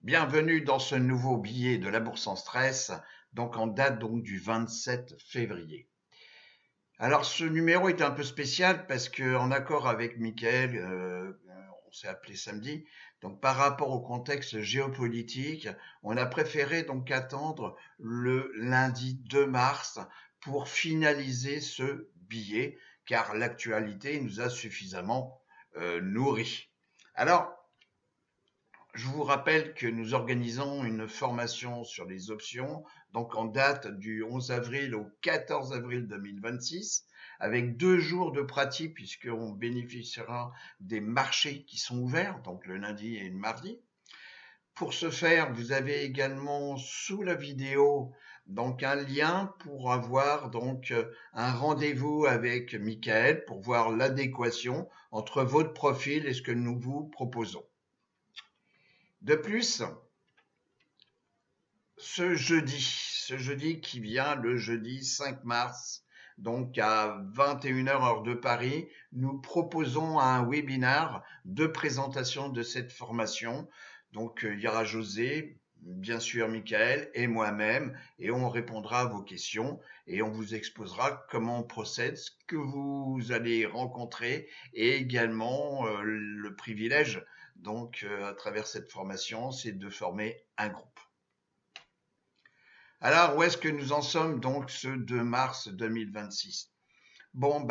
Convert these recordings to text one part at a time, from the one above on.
Bienvenue dans ce nouveau billet de la Bourse en stress, donc en date du 27 février. Alors ce numéro est un peu spécial parce que en accord avec Mickaël, on s'est appelé samedi, donc par rapport au contexte géopolitique, on a préféré donc attendre le lundi 2 mars pour finaliser ce billet, car l'actualité nous a suffisamment nourris. Alors, je vous rappelle que nous organisons une formation sur les options, donc en date du 11 avril au 14 avril 2026, avec 2 jours de pratique puisqu'on bénéficiera des marchés qui sont ouverts, donc le lundi et le mardi. Pour ce faire, vous avez également sous la vidéo donc un lien pour avoir donc un rendez-vous avec Mickaël pour voir l'adéquation entre votre profil et ce que nous vous proposons. De plus, ce jeudi qui vient, le jeudi 5 mars, donc à 21h heure de Paris, nous proposons un webinaire de présentation de cette formation. Donc il y aura José, bien sûr Michael et moi-même, et on répondra à vos questions et on vous exposera comment on procède, ce que vous allez rencontrer et également le privilège donc à travers cette formation, c'est de former un groupe. Alors, où est-ce que nous en sommes donc ce 2 mars 2026? Bon,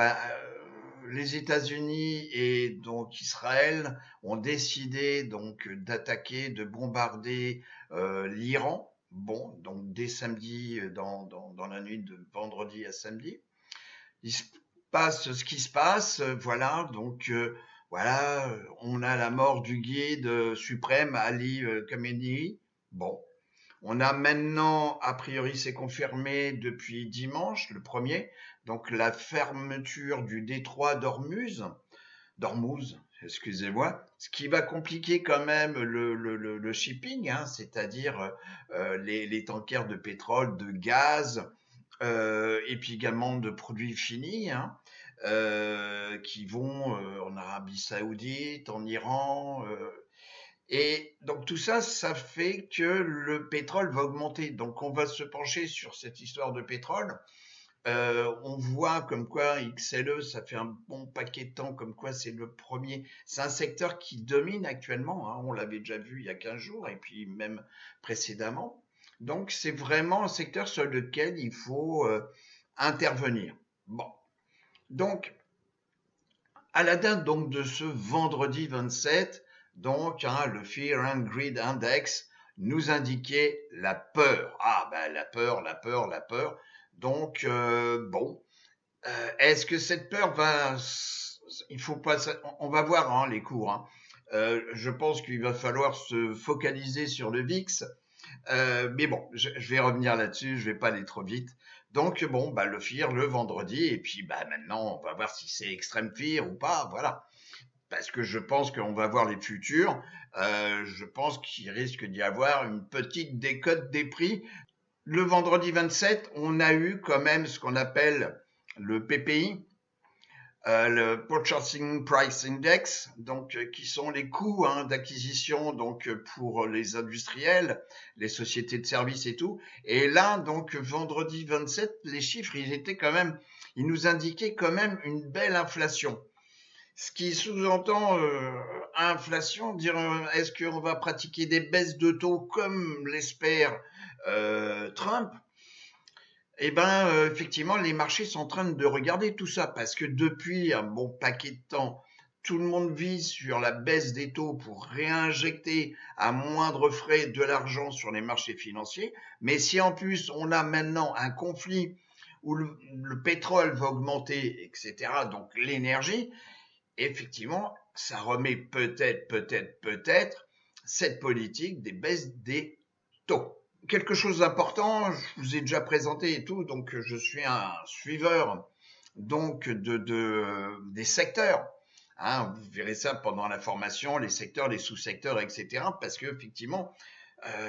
les États-Unis et donc Israël ont décidé donc d'attaquer, de bombarder l'Iran. Bon, donc dès samedi, dans la nuit de vendredi à samedi, il se passe ce qui se passe. Voilà, donc voilà, on a la mort du guide suprême Ali Khamenei. Bon, on a maintenant, a priori, c'est confirmé depuis dimanche, le 1er, donc la fermeture du détroit d'Ormuz, excusez-moi, ce qui va compliquer quand même le shipping, hein, c'est-à-dire les tankers de pétrole, de gaz, et puis également de produits finis, hein, qui vont en Arabie Saoudite, en Iran, et donc tout ça, ça fait que le pétrole va augmenter. Donc on va se pencher sur cette histoire de pétrole. On voit comme quoi XLE, ça fait un bon paquet de temps, comme quoi c'est le premier. C'est un secteur qui domine actuellement, hein. On l'avait déjà vu il y a 15 jours et puis même précédemment. Donc c'est vraiment un secteur sur lequel il faut intervenir. Bon, donc à la date donc de ce vendredi 27, donc hein, le Fear and Greed Index nous indiquait la peur. Ah ben la peur, la peur, la peur. Donc bon, est-ce que cette peur va, il faut pas, on va voir hein, les cours. Hein. Je pense qu'il va falloir se focaliser sur le VIX. Mais bon, je vais revenir là-dessus, je vais pas aller trop vite. Donc bon, le FIR le vendredi, et puis maintenant on va voir si c'est extrême FIR ou pas, voilà. Parce que je pense qu'on va voir les futurs, je pense qu'il risque d'y avoir une petite décote des prix. Le vendredi 27, on a eu quand même ce qu'on appelle le PPI, le Purchasing Price Index, donc qui sont les coûts hein, d'acquisition donc pour les industriels, les sociétés de services et tout. Et là donc vendredi 27, les chiffres ils nous indiquaient quand même une belle inflation. Ce qui sous-entend inflation, dire est-ce qu'on va pratiquer des baisses de taux comme l'espère Trump? Eh ben, effectivement, les marchés sont en train de regarder tout ça parce que depuis un bon paquet de temps, tout le monde vise sur la baisse des taux pour réinjecter à moindre frais de l'argent sur les marchés financiers. Mais si en plus on a maintenant un conflit où le pétrole va augmenter, etc., donc l'énergie, effectivement, ça remet peut-être cette politique des baisses des taux. Quelque chose d'important, je vous ai déjà présenté et tout, donc je suis un suiveur donc des secteurs. Hein, vous verrez ça pendant la formation, les secteurs, les sous-secteurs, etc. Parce qu'effectivement,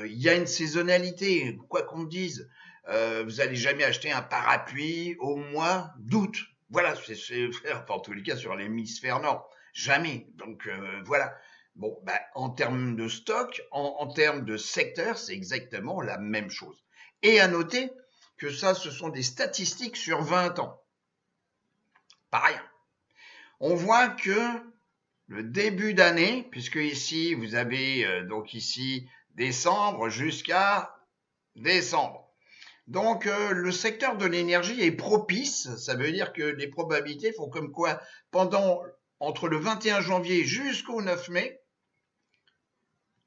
il y a une saisonnalité, quoi qu'on me dise. Vous n'allez jamais acheter un parapluie au mois d'août. Voilà, enfin, en tous les cas sur l'hémisphère nord. Jamais. Donc voilà. Bon, ben, en termes de stock, en termes de secteur, c'est exactement la même chose. Et à noter que ça, ce sont des statistiques sur 20 ans. Pas rien. On voit que le début d'année, puisque ici, vous avez donc ici décembre jusqu'à décembre. Donc, le secteur de l'énergie est propice. Ça veut dire que les probabilités font comme quoi, entre le 21 janvier jusqu'au 9 mai,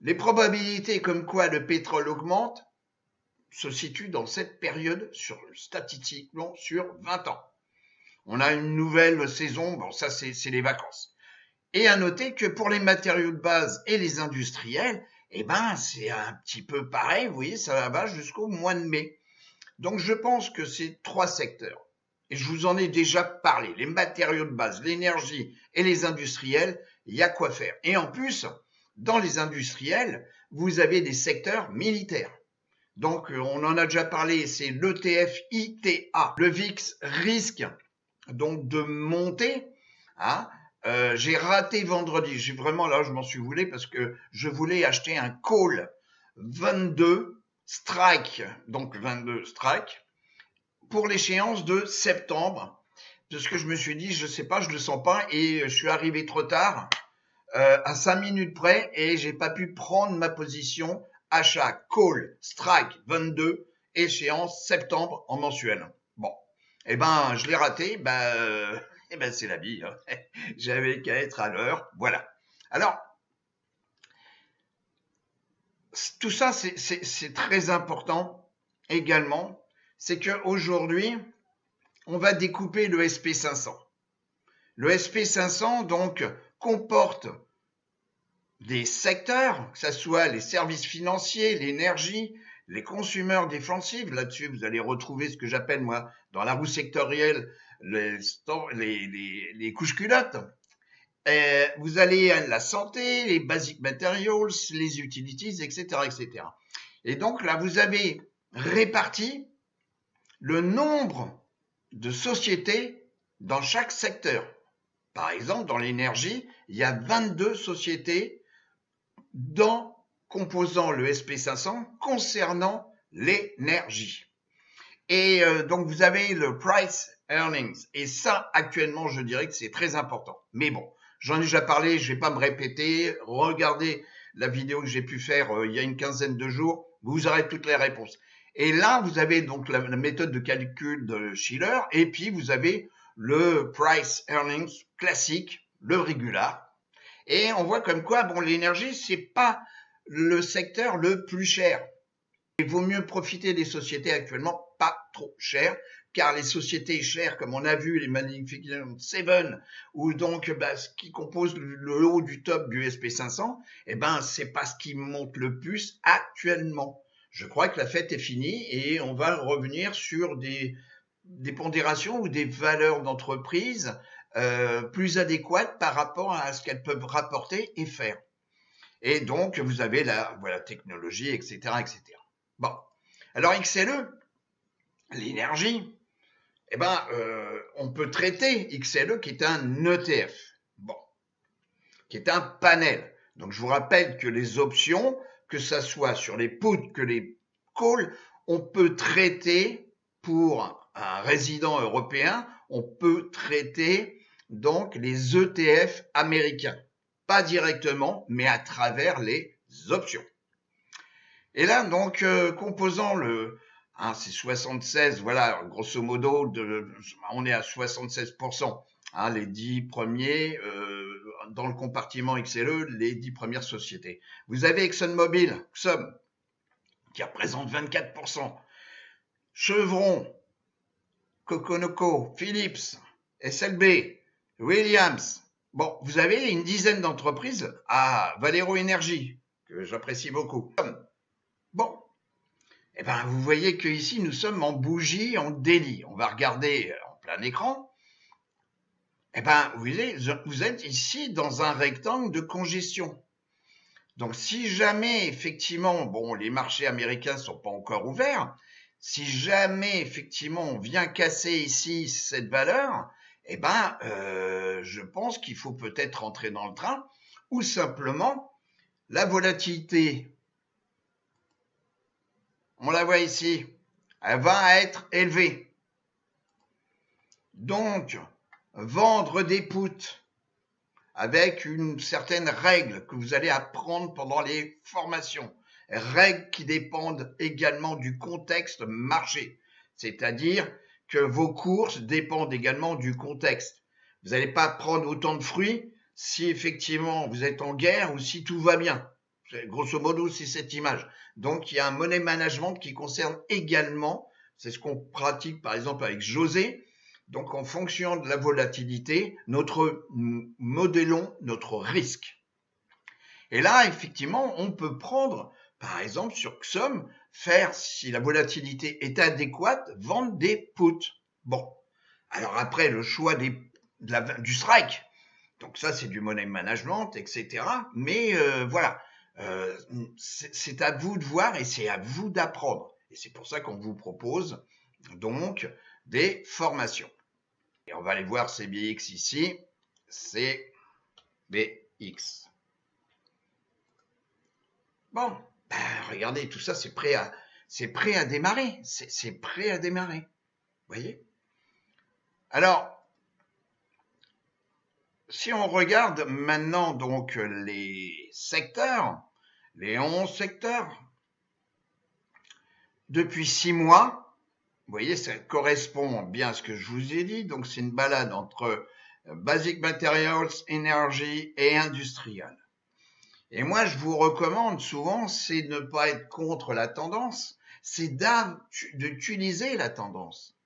les probabilités comme quoi le pétrole augmente se situent dans cette période statistiquement sur 20 ans. On a une nouvelle saison, bon ça c'est les vacances. Et à noter que pour les matériaux de base et les industriels, eh ben c'est un petit peu pareil, vous voyez, ça va jusqu'au mois de mai. Donc je pense que ces trois secteurs, et je vous en ai déjà parlé, les matériaux de base, l'énergie et les industriels, il y a quoi faire. Et en plus, dans les industriels, vous avez des secteurs militaires. Donc on en a déjà parlé, c'est l'ETF ITA. Le VIX risque donc de monter. Hein. J'ai raté vendredi. J'ai vraiment là, je m'en suis voulu parce que je voulais acheter un call 22 strike, donc 22 strike, pour l'échéance de septembre. De ce que je me suis dit, je sais pas, je le sens pas, et je suis arrivé trop tard, à 5 minutes près, et j'ai pas pu prendre ma position achat call strike 22 échéance septembre en mensuel. Bon, eh ben je l'ai raté, eh ben c'est la vie. Hein. J'avais qu'à être à l'heure, voilà. Alors tout ça c'est très important également, c'est qu'aujourd'hui on va découper le SP500. Le SP500 donc comporte des secteurs, que ce soit les services financiers, l'énergie, les consommateurs défensifs. Là-dessus, vous allez retrouver ce que j'appelle, moi, dans la roue sectorielle, les couches culottes. Vous allez à la santé, les basic materials, les utilities, etc., etc. Et donc, là, vous avez réparti le nombre de sociétés dans chaque secteur. Par exemple, dans l'énergie, il y a 22 sociétés composant le SP500 concernant l'énergie. Et donc, vous avez le price earnings. Et ça, actuellement, je dirais que c'est très important. Mais bon, j'en ai déjà parlé, je ne vais pas me répéter. Regardez la vidéo que j'ai pu faire il y a une quinzaine de jours. Vous aurez toutes les réponses. Et là, vous avez donc la méthode de calcul de Shiller. Et puis, vous avez le price earnings classique, le régular. Et on voit comme quoi, bon, l'énergie, c'est pas le secteur le plus cher. Il vaut mieux profiter des sociétés actuellement pas trop chères, car les sociétés chères, comme on a vu, les Magnificent Seven, ou donc ce qui compose le haut du top du SP500, eh ben c'est pas ce qui monte le plus actuellement. Je crois que la fête est finie et on va revenir sur des pondérations ou des valeurs d'entreprise plus adéquates par rapport à ce qu'elles peuvent rapporter et faire. Et donc, vous avez la technologie, etc., etc. Bon. Alors, XLE, l'énergie, eh ben, on peut traiter XLE qui est un ETF. Bon. Qui est un panel. Donc, je vous rappelle que les options, que ça soit sur les puts que les calls, on peut traiter pour un résident européen, on peut traiter donc les ETF américains. Pas directement, mais à travers les options. Et là, donc, composant c'est 76, voilà, grosso modo, on est à 76%. Les 10 premiers, dans le compartiment XLE, les 10 premières sociétés. Vous avez ExxonMobil, Exxon, qui représente 24%. Chevron, Conoco, Philips, SLB, Williams. Bon, vous avez une dizaine d'entreprises à Valero Énergie, que j'apprécie beaucoup. Bon, eh ben, vous voyez qu'ici, nous sommes en bougie, en délit. On va regarder en plein écran. Eh ben, vous êtes ici dans un rectangle de congestion. Donc, si jamais, effectivement, bon, les marchés américains sont pas encore ouverts, si jamais, effectivement, on vient casser ici cette valeur, eh ben, je pense qu'il faut peut-être rentrer dans le train ou simplement la volatilité, on la voit ici, elle va être élevée. Donc, vendre des puts avec une certaine règle que vous allez apprendre pendant les formations, règles qui dépendent également du contexte marché, c'est-à-dire que vos courses dépendent également du contexte. Vous n'allez pas prendre autant de fruits si effectivement vous êtes en guerre ou si tout va bien. Grosso modo, c'est cette image. Donc, il y a un money management qui concerne également, c'est ce qu'on pratique par exemple avec José. Donc, en fonction de la volatilité, modélons notre risque. Et là, effectivement, on peut prendre, par exemple, sur XOM, faire, si la volatilité est adéquate, vendre des puts. Bon. Alors après, le choix du strike. Donc ça, c'est du money management, etc. Mais voilà. C'est à vous de voir et c'est à vous d'apprendre. Et c'est pour ça qu'on vous propose donc des formations. Et on va aller voir CBX ici, CBX. Bon, ben, regardez, tout ça, c'est prêt à démarrer. C'est prêt à démarrer. Vous voyez? Alors, si on regarde maintenant donc les secteurs, les 11 secteurs, depuis 6 mois, vous voyez, ça correspond bien à ce que je vous ai dit. Donc, c'est une balade entre Basic Materials, Energy et Industrial. Et moi, je vous recommande souvent, c'est de ne pas être contre la tendance, c'est d'utiliser la tendance.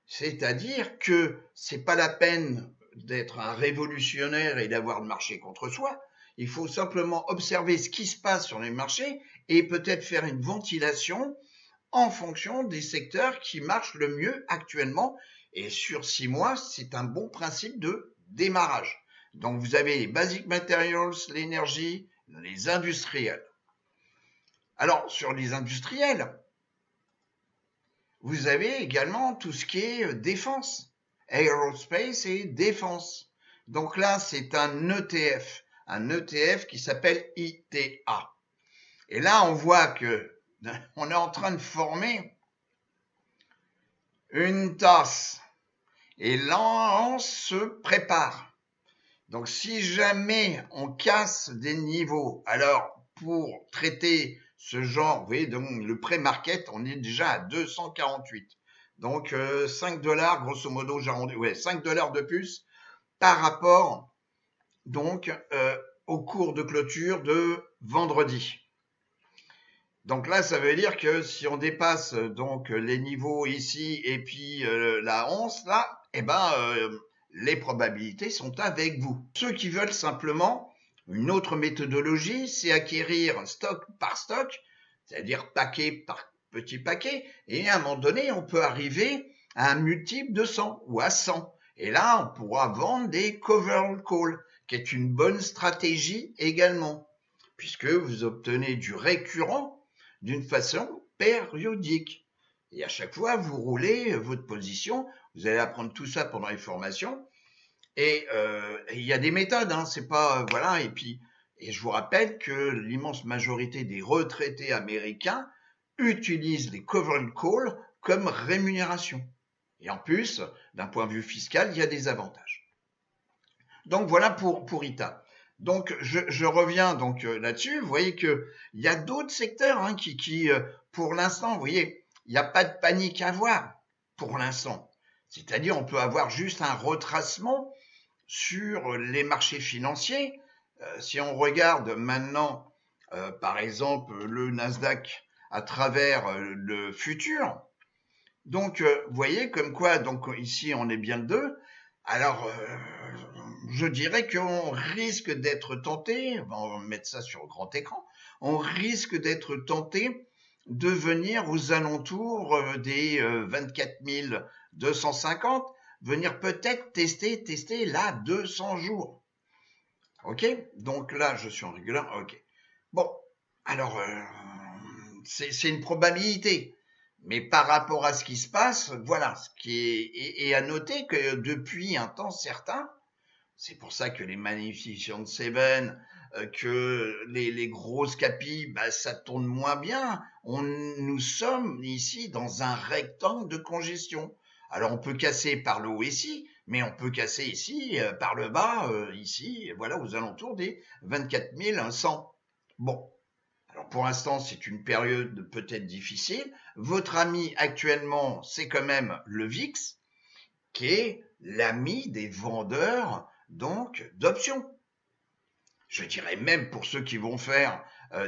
C'est-à-dire que c'est pas la peine d'être un révolutionnaire et d'avoir le marché contre soi. Il faut simplement observer ce qui se passe sur les marchés et peut-être faire une ventilation en fonction des secteurs qui marchent le mieux actuellement. Et sur 6 mois, c'est un bon principe de démarrage. Donc, vous avez les basic materials, l'énergie, les industriels. Alors, sur les industriels, vous avez également tout ce qui est défense, aerospace et défense. Donc là, c'est un ETF qui s'appelle ITA. Et là, on voit que on est en train de former une tasse. Et là, on se prépare. Donc, si jamais on casse des niveaux, alors pour traiter ce genre, vous voyez, donc le pré-market, on est déjà à 248. Donc, 5 dollars, grosso modo, j'arrondis, ouais, 5 dollars de plus par rapport, donc, au cours de clôture de vendredi. Donc là, ça veut dire que si on dépasse donc les niveaux ici et puis la once là, eh ben les probabilités sont avec vous. Ceux qui veulent simplement une autre méthodologie, c'est acquérir stock par stock, c'est-à-dire paquet par petit paquet, et à un moment donné, on peut arriver à un multiple de 100 ou à 100. Et là, on pourra vendre des cover call, qui est une bonne stratégie également, puisque vous obtenez du récurrent d'une façon périodique. Et à chaque fois, vous roulez votre position. Vous allez apprendre tout ça pendant les formations. Et il y a des méthodes, hein, c'est pas voilà. Et je vous rappelle que l'immense majorité des retraités américains utilisent les cover and call comme rémunération. Et en plus, d'un point de vue fiscal, il y a des avantages. Donc voilà pour ITA. Donc je reviens donc là-dessus. Vous voyez que il y a d'autres secteurs hein, qui pour l'instant, vous voyez, il n'y a pas de panique à avoir pour l'instant. C'est-à-dire on peut avoir juste un retracement sur les marchés financiers. Si on regarde maintenant, par exemple, le Nasdaq à travers le futur, donc vous voyez comme quoi, donc ici on est bien deux. Alors, je dirais qu'on risque d'être tenté, on va mettre ça sur le grand écran, on risque d'être tenté de venir aux alentours des 24 250, venir peut-être tester là 200 jours. Ok? Donc là, je suis en régulier. Ok. Bon, alors, c'est une probabilité. Mais par rapport à ce qui se passe, voilà, ce qui est à noter que depuis un temps certain, c'est pour ça que les Magnificent Seven que les grosses capilles, bah, ça tourne moins bien. Nous sommes ici dans un rectangle de congestion. Alors on peut casser par le haut ici, mais on peut casser ici par le bas, ici, voilà, aux alentours des 24 100. Bon, alors pour l'instant, c'est une période peut-être difficile. Votre ami actuellement, c'est quand même le VIX, qui est l'ami des vendeurs donc d'options. Je dirais même pour ceux qui vont faire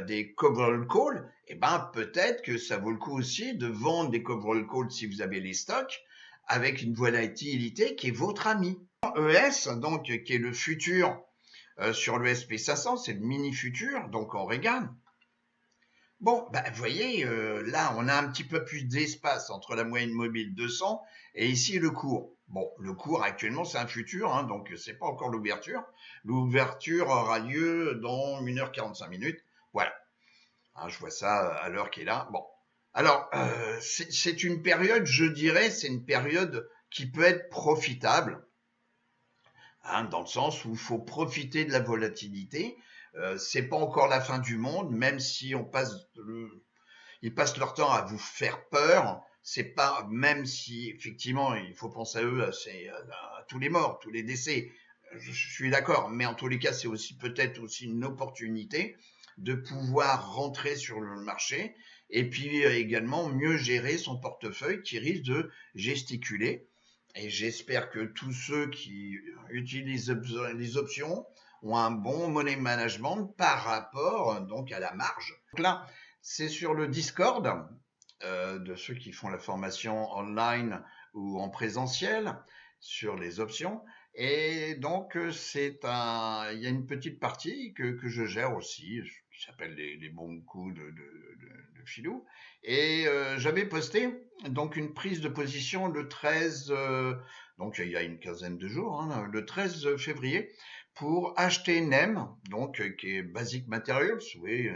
des covered calls, eh ben peut-être que ça vaut le coup aussi de vendre des covered calls si vous avez les stocks avec une volatilité qui est votre ami. ES, donc qui est le futur sur le SP500, c'est le mini futur, donc on regarde. Bon, bah, vous voyez, là, on a un petit peu plus d'espace entre la moyenne mobile 200 et ici le cours. Bon, le cours actuellement, c'est un futur, hein, donc c'est pas encore l'ouverture. L'ouverture aura lieu dans 1h45 minutes. Voilà, hein, je vois ça à l'heure qui est là. Bon, alors, c'est une période, je dirais, c'est une période qui peut être profitable, hein, dans le sens où il faut profiter de la volatilité. C'est pas encore la fin du monde, même si ils passent leur temps à vous faire peur. C'est pas, même si effectivement il faut penser à eux, à tous les morts, tous les décès. Je suis d'accord, mais en tous les cas, c'est aussi peut-être aussi une opportunité de pouvoir rentrer sur le marché et puis également mieux gérer son portefeuille qui risque de gesticuler. Et j'espère que tous ceux qui utilisent les options ont un bon money management par rapport donc à la marge. Donc là, c'est sur le Discord de ceux qui font la formation online ou en présentiel sur les options. Et donc, il y a une petite partie que je gère aussi, qui s'appelle les bons coups de Filou. Et j'avais posté donc une prise de position le 13, donc il y a une quinzaine de jours, hein, le 13 février, pour acheter NEM, donc qui est Basic Materials, oui,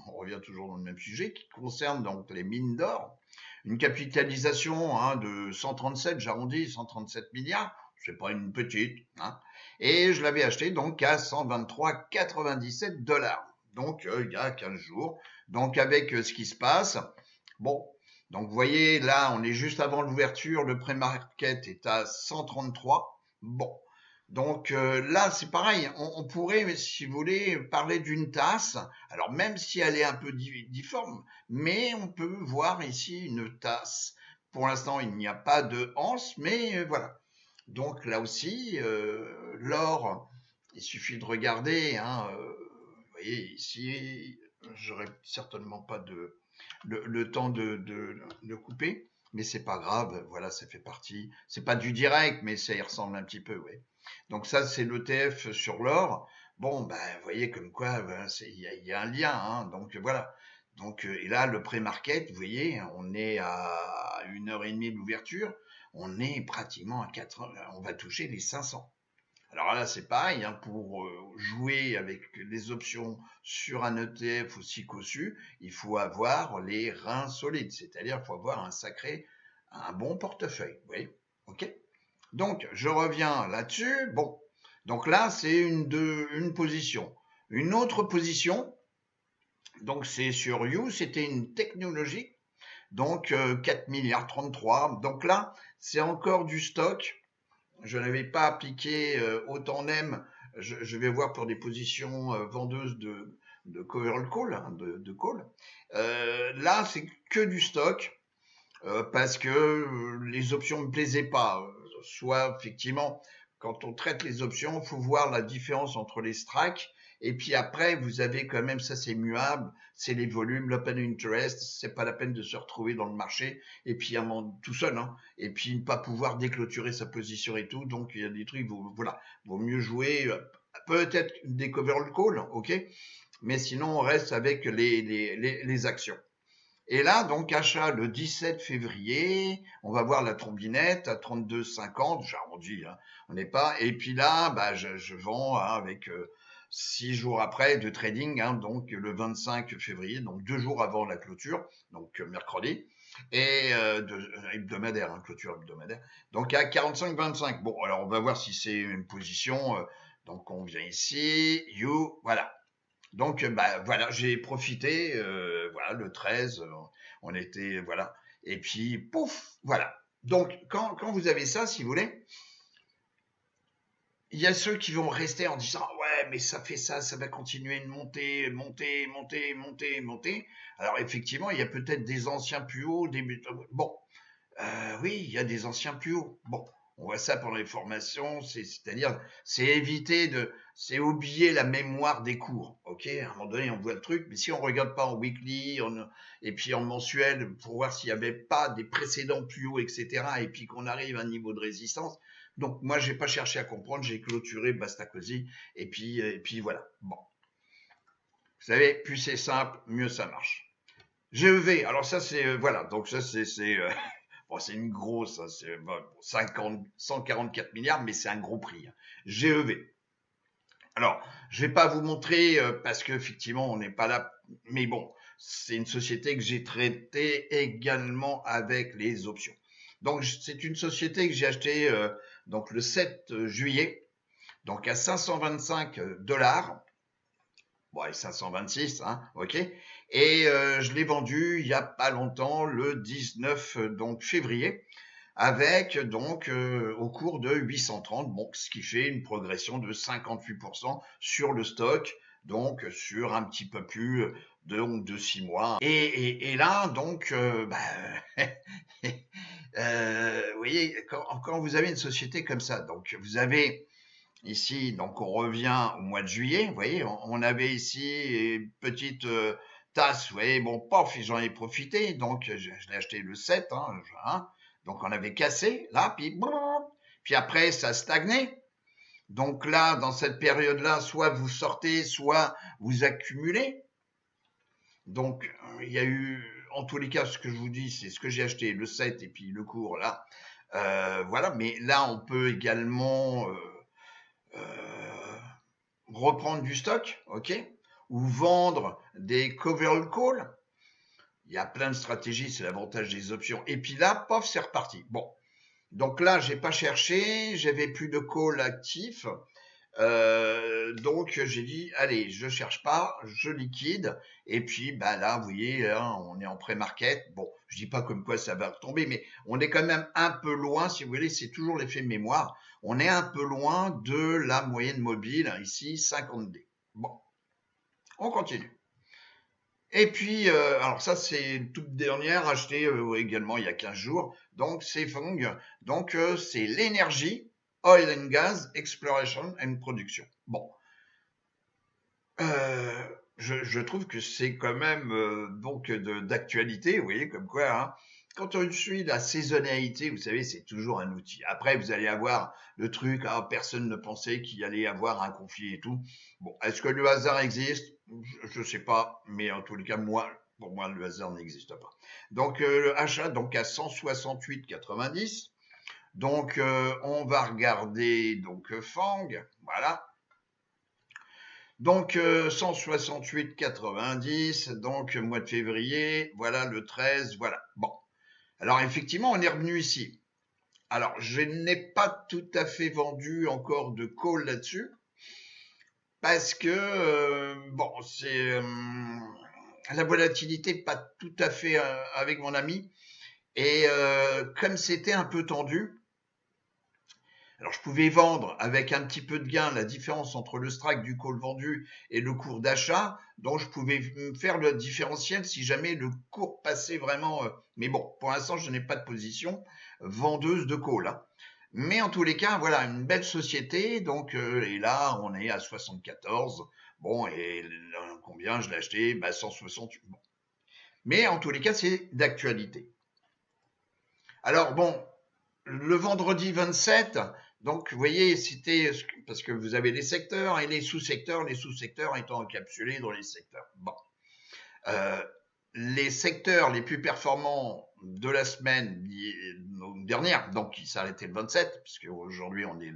on revient toujours dans le même sujet, qui concerne donc les mines d'or, une capitalisation de 137, j'arrondis, 137 milliards, c'est pas une petite, hein, et je l'avais acheté donc à 123,97 $, donc il y a 15 jours, donc avec ce qui se passe, bon, donc vous voyez là, on est juste avant l'ouverture, le pré-market est à 133, bon, donc là, c'est pareil, on pourrait, si vous voulez, parler d'une tasse, alors même si elle est un peu difforme, mais on peut voir ici une tasse. Pour l'instant, il n'y a pas de anse, mais voilà. Donc là aussi, l'or, il suffit de regarder, hein, vous voyez ici, j'aurais certainement pas le temps de couper, mais c'est pas grave, voilà, ça fait partie. C'est pas du direct, mais ça y ressemble un petit peu, oui. Donc ça, c'est l'ETF sur l'or. Bon, ben, vous voyez comme quoi, ben, il y a un lien, hein, donc voilà. Donc, et là, le pré-market, vous voyez, on est à 1h30 de l'ouverture, on est pratiquement à 4 heures, on va toucher les 500. Alors là, c'est pareil, hein, pour jouer avec les options sur un ETF aussi cossu, il faut avoir les reins solides, c'est-à-dire il faut avoir un bon portefeuille. Vous voyez, ok. Donc, je reviens là-dessus. Bon, donc là, c'est une position. Une autre position, donc c'est sur You, c'était une technologie, donc 4 milliards 33. Donc là, c'est encore du stock. Je n'avais pas appliqué autant NEM. Je vais voir pour des positions vendeuses de covered call, hein, de call. Là, c'est que du stock parce que les options me plaisaient pas. Soit effectivement, quand on traite les options, il faut voir la différence entre les strikes et puis après, vous avez quand même, ça c'est muable, c'est les volumes, l'open interest, c'est pas la peine de se retrouver dans le marché et puis tout seul, hein, et puis ne pas pouvoir déclôturer sa position et tout. Donc il y a des trucs, voilà, vaut mieux jouer peut-être des covered call, ok, mais sinon on reste avec les actions. Et là, donc, achat le 17 février, on va voir la trombinette à 32,50, j'arrondis, hein, on n'est pas, et puis là, bah, je vends hein, avec 6 jours après de trading, hein, donc le 25 février, donc 2 jours avant la clôture, donc mercredi, et hebdomadaire, hein, clôture hebdomadaire, donc à 45,25. Bon, alors on va voir si c'est une position, donc on vient ici, voilà. Donc, bah, voilà, j'ai profité, voilà, le 13, on était, voilà. Et puis, pouf, voilà. Donc, quand vous avez ça, si vous voulez, il y a ceux qui vont rester en disant ouais, mais ça fait ça, ça va continuer de monter, monter, monter, monter, monter. Alors effectivement, il y a peut-être des anciens plus hauts, des bon, oui, il y a des anciens plus hauts. Bon, on voit ça pendant les formations, c'est-à-dire c'est éviter de, c'est oublier la mémoire des cours. Ok, à un moment donné, on voit le truc, mais si on regarde pas en weekly et puis en mensuel pour voir s'il y avait pas des précédents plus hauts, etc. Et puis qu'on arrive à un niveau de résistance. Donc moi, j'ai pas cherché à comprendre, j'ai clôturé, basta cosy, et puis voilà. Bon, vous savez, plus c'est simple, mieux ça marche. GEV, alors ça c'est voilà, donc ça c'est bon, c'est une grosse, hein, c'est bon, 50, 144 milliards, mais c'est un gros prix. Hein. GEV. Alors, je vais pas vous montrer parce qu'effectivement on n'est pas là, mais bon, c'est une société que j'ai traitée également avec les options. Donc c'est une société que j'ai achetée donc le 7 juillet, donc à 525 dollars. Bon, et 526, hein, ok. Et je l'ai vendu il y a pas longtemps, le 19 donc février, avec donc au cours de 830, bon, ce qui fait une progression de 58% sur le stock, donc sur un petit peu plus de 6 mois. Et là, donc, vous voyez, quand vous avez une société comme ça, donc vous avez ici, donc on revient au mois de juillet, vous voyez, on avait ici une petite tasse, vous voyez, bon, pof, j'en ai profité, donc je l'ai acheté le 7, hein, donc on avait cassé, là, puis après ça stagnait. Donc là, dans cette période-là, soit vous sortez, soit vous accumulez. Donc il y a eu, en tous les cas, ce que je vous dis, c'est ce que j'ai acheté, le 7 et puis le cours là. Voilà, mais là, on peut également euh, reprendre du stock, ok, ou vendre des covered calls. Il y a plein de stratégies, c'est l'avantage des options. Et puis là, pof, c'est reparti. Bon, donc là, j'ai pas cherché, j'avais plus de calls actifs. Donc j'ai dit, allez, je cherche pas, je liquide. Et puis bah là, vous voyez, hein, on est en pré-market. Bon, je dis pas comme quoi ça va retomber, mais on est quand même un peu loin, si vous voulez, c'est toujours l'effet mémoire. On est un peu loin de la moyenne mobile, ici 50D. Bon, on continue. Et puis, alors ça c'est une toute dernière, achetée également il y a 15 jours. Donc c'est Fong. Donc c'est l'énergie, Oil and Gas, Exploration and Production. Bon, euh, je trouve que c'est quand même donc d'actualité, vous voyez, comme quoi, hein, quand on suit la saisonnalité, vous savez, c'est toujours un outil. Après, vous allez avoir le truc, ah, personne ne pensait qu'il y allait avoir un conflit et tout. Bon, est-ce que le hasard existe? Je sais pas, mais en tous les cas, moi, pour moi, le hasard n'existe pas. Donc, le achat, donc à 168,90. Donc, on va regarder donc Fang, voilà. Donc 168,90, donc mois de février, voilà le 13, voilà. Bon, alors effectivement, on est revenu ici. Alors, je n'ai pas tout à fait vendu encore de call là-dessus, parce que, bon, c'est la volatilité pas tout à fait avec mon ami, et comme c'était un peu tendu, alors, je pouvais vendre avec un petit peu de gain la différence entre le strike du call vendu et le cours d'achat, donc je pouvais faire le différentiel si jamais le cours passait vraiment. Mais bon, pour l'instant, je n'ai pas de position vendeuse de call. Hein. Mais en tous les cas, voilà, une belle société. Donc, et là, on est à 74. Bon, et là, combien je l'ai acheté? 168. Bon. Mais en tous les cas, c'est d'actualité. Alors, bon, le vendredi 27, donc vous voyez, c'était parce que vous avez les secteurs et les sous-secteurs étant encapsulés dans les secteurs. Bon, euh, les secteurs les plus performants de la semaine dernière, donc qui s'arrêtait le 27, puisque aujourd'hui on est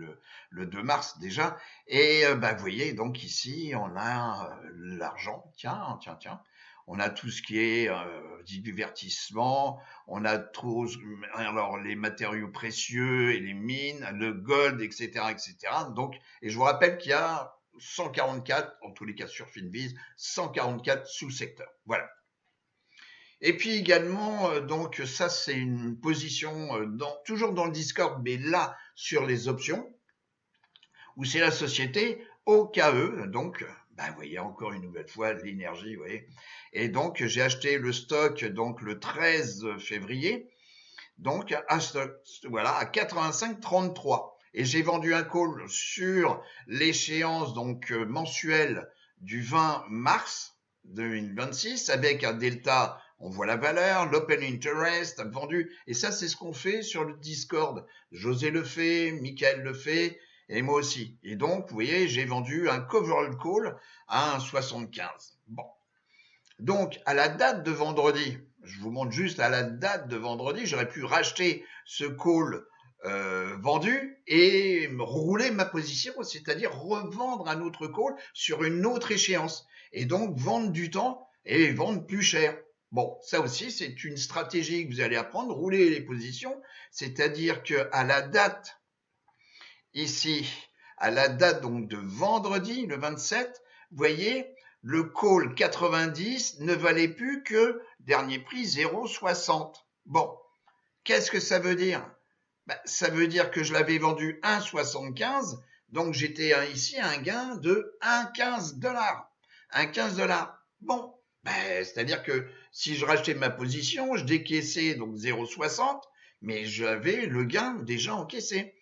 le 2 mars déjà, et vous voyez, donc ici on a l'argent, tiens, on a tout ce qui est divertissement, on a trop, alors les matériaux précieux et les mines, le gold, etc., etc. Donc, et je vous rappelle qu'il y a 144, en tous les cas sur Finviz, 144 sous-secteurs. Voilà. Et puis également, donc ça c'est une position toujours dans le Discord, mais là sur les options, où c'est la société OKE, donc vous voyez encore une nouvelle fois l'énergie, vous voyez. Et donc j'ai acheté le stock donc le 13 février, donc à 85,33. Et j'ai vendu un call sur l'échéance donc mensuelle du 20 mars 2026 avec un delta, on voit la valeur, l'open interest vendu. Et ça, c'est ce qu'on fait sur le Discord. José le fait, Michael le fait, et moi aussi. Et donc, vous voyez, j'ai vendu un cover call à 1,75. Bon. Donc, à la date de vendredi, je vous montre juste à la date de vendredi, j'aurais pu racheter ce call vendu et rouler ma position, c'est-à-dire revendre un autre call sur une autre échéance et donc vendre du temps et vendre plus cher. Bon, ça aussi, c'est une stratégie que vous allez apprendre, rouler les positions, c'est-à-dire que à la date ici, à la date donc de vendredi, le 27, vous voyez, le call 90 ne valait plus que dernier prix 0,60. Bon, qu'est-ce que ça veut dire? Ça veut dire que je l'avais vendu 1,75, donc j'étais ici à un gain de 1,15 $. 1,15 $. Bon, c'est-à-dire que si je rachetais ma position, je décaissais donc 0,60, mais j'avais le gain déjà encaissé.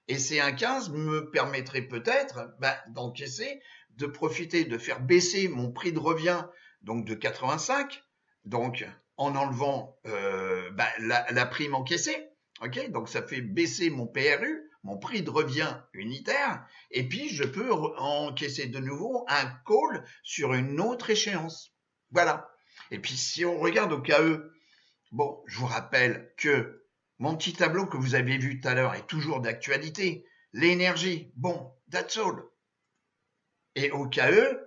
Et ces 1,15 me permettraient peut-être d'encaisser, de profiter, de faire baisser mon prix de revient donc de 85, donc en enlevant la prime encaissée. Ok, donc ça fait baisser mon PRU, mon prix de revient unitaire, et puis je peux encaisser de nouveau un call sur une autre échéance. Voilà. Et puis si on regarde au KE, bon, je vous rappelle que mon petit tableau que vous avez vu tout à l'heure est toujours d'actualité. L'énergie, bon, that's all. Et au KE,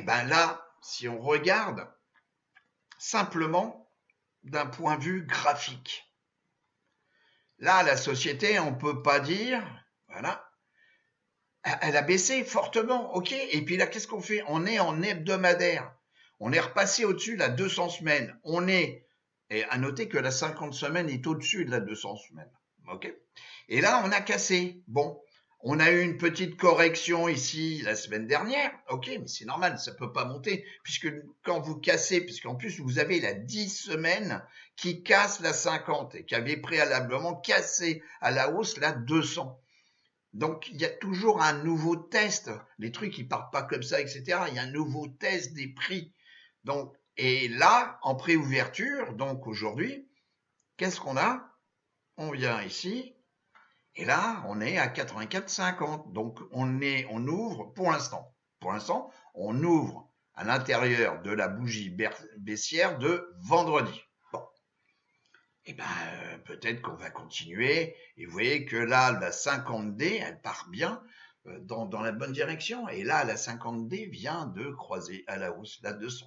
là, si on regarde simplement d'un point de vue graphique, là, la société, on ne peut pas dire, voilà, elle a baissé fortement, ok. Et puis là, qu'est-ce qu'on fait? On est en hebdomadaire. On est repassé au-dessus de la 200 semaines. Et à noter que la 50 semaines est au-dessus de la 200 semaines. Ok. Et là, on a cassé. Bon, on a eu une petite correction ici la semaine dernière. Ok, mais c'est normal, ça peut pas monter. Puisque quand vous cassez, puisqu'en plus vous avez la 10 semaines qui casse la 50 et qui avait préalablement cassé à la hausse la 200. Donc, il y a toujours un nouveau test. Les trucs, ils partent pas comme ça, etc. Il y a un nouveau test des prix. Donc, et là, en préouverture, donc aujourd'hui, qu'est-ce qu'on a? On vient ici, et là, on est à 84,50. Donc, on ouvre pour l'instant. Pour l'instant, on ouvre à l'intérieur de la bougie baissière de vendredi. Bon. Et peut-être qu'on va continuer. Et vous voyez que là, la 50D, elle part bien dans la bonne direction. Et là, la 50D vient de croiser à la hausse la 200.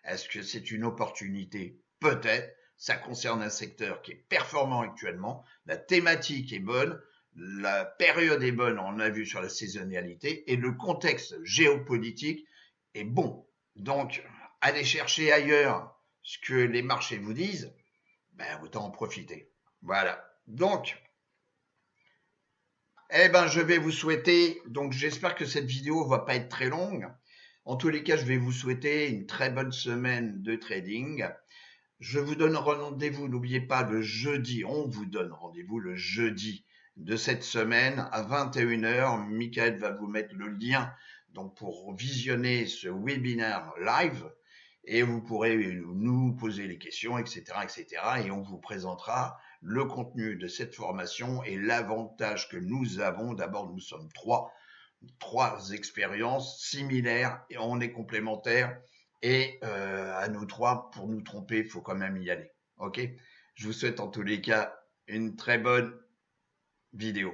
Est-ce que c'est une opportunité? Peut-être. Ça concerne un secteur qui est performant actuellement. La thématique est bonne. La période est bonne, on l'a vu sur la saisonnalité. Et le contexte géopolitique est bon. Donc, allez chercher ailleurs ce que les marchés vous disent. Autant en profiter. Voilà. Donc, je vais vous souhaiter, donc j'espère que cette vidéo va pas être très longue. En tous les cas, je vais vous souhaiter une très bonne semaine de trading. Je vous donne rendez-vous, n'oubliez pas, le jeudi, on vous donne rendez-vous le jeudi de cette semaine à 21h. Michael va vous mettre le lien donc pour visionner ce webinaire live et vous pourrez nous poser les questions, etc., etc. Et on vous présentera le contenu de cette formation et l'avantage que nous avons. D'abord, nous sommes trois expériences similaires et on est complémentaires. Et à nous trois, pour nous tromper, il faut quand même y aller. Ok? Je vous souhaite en tous les cas une très bonne vidéo.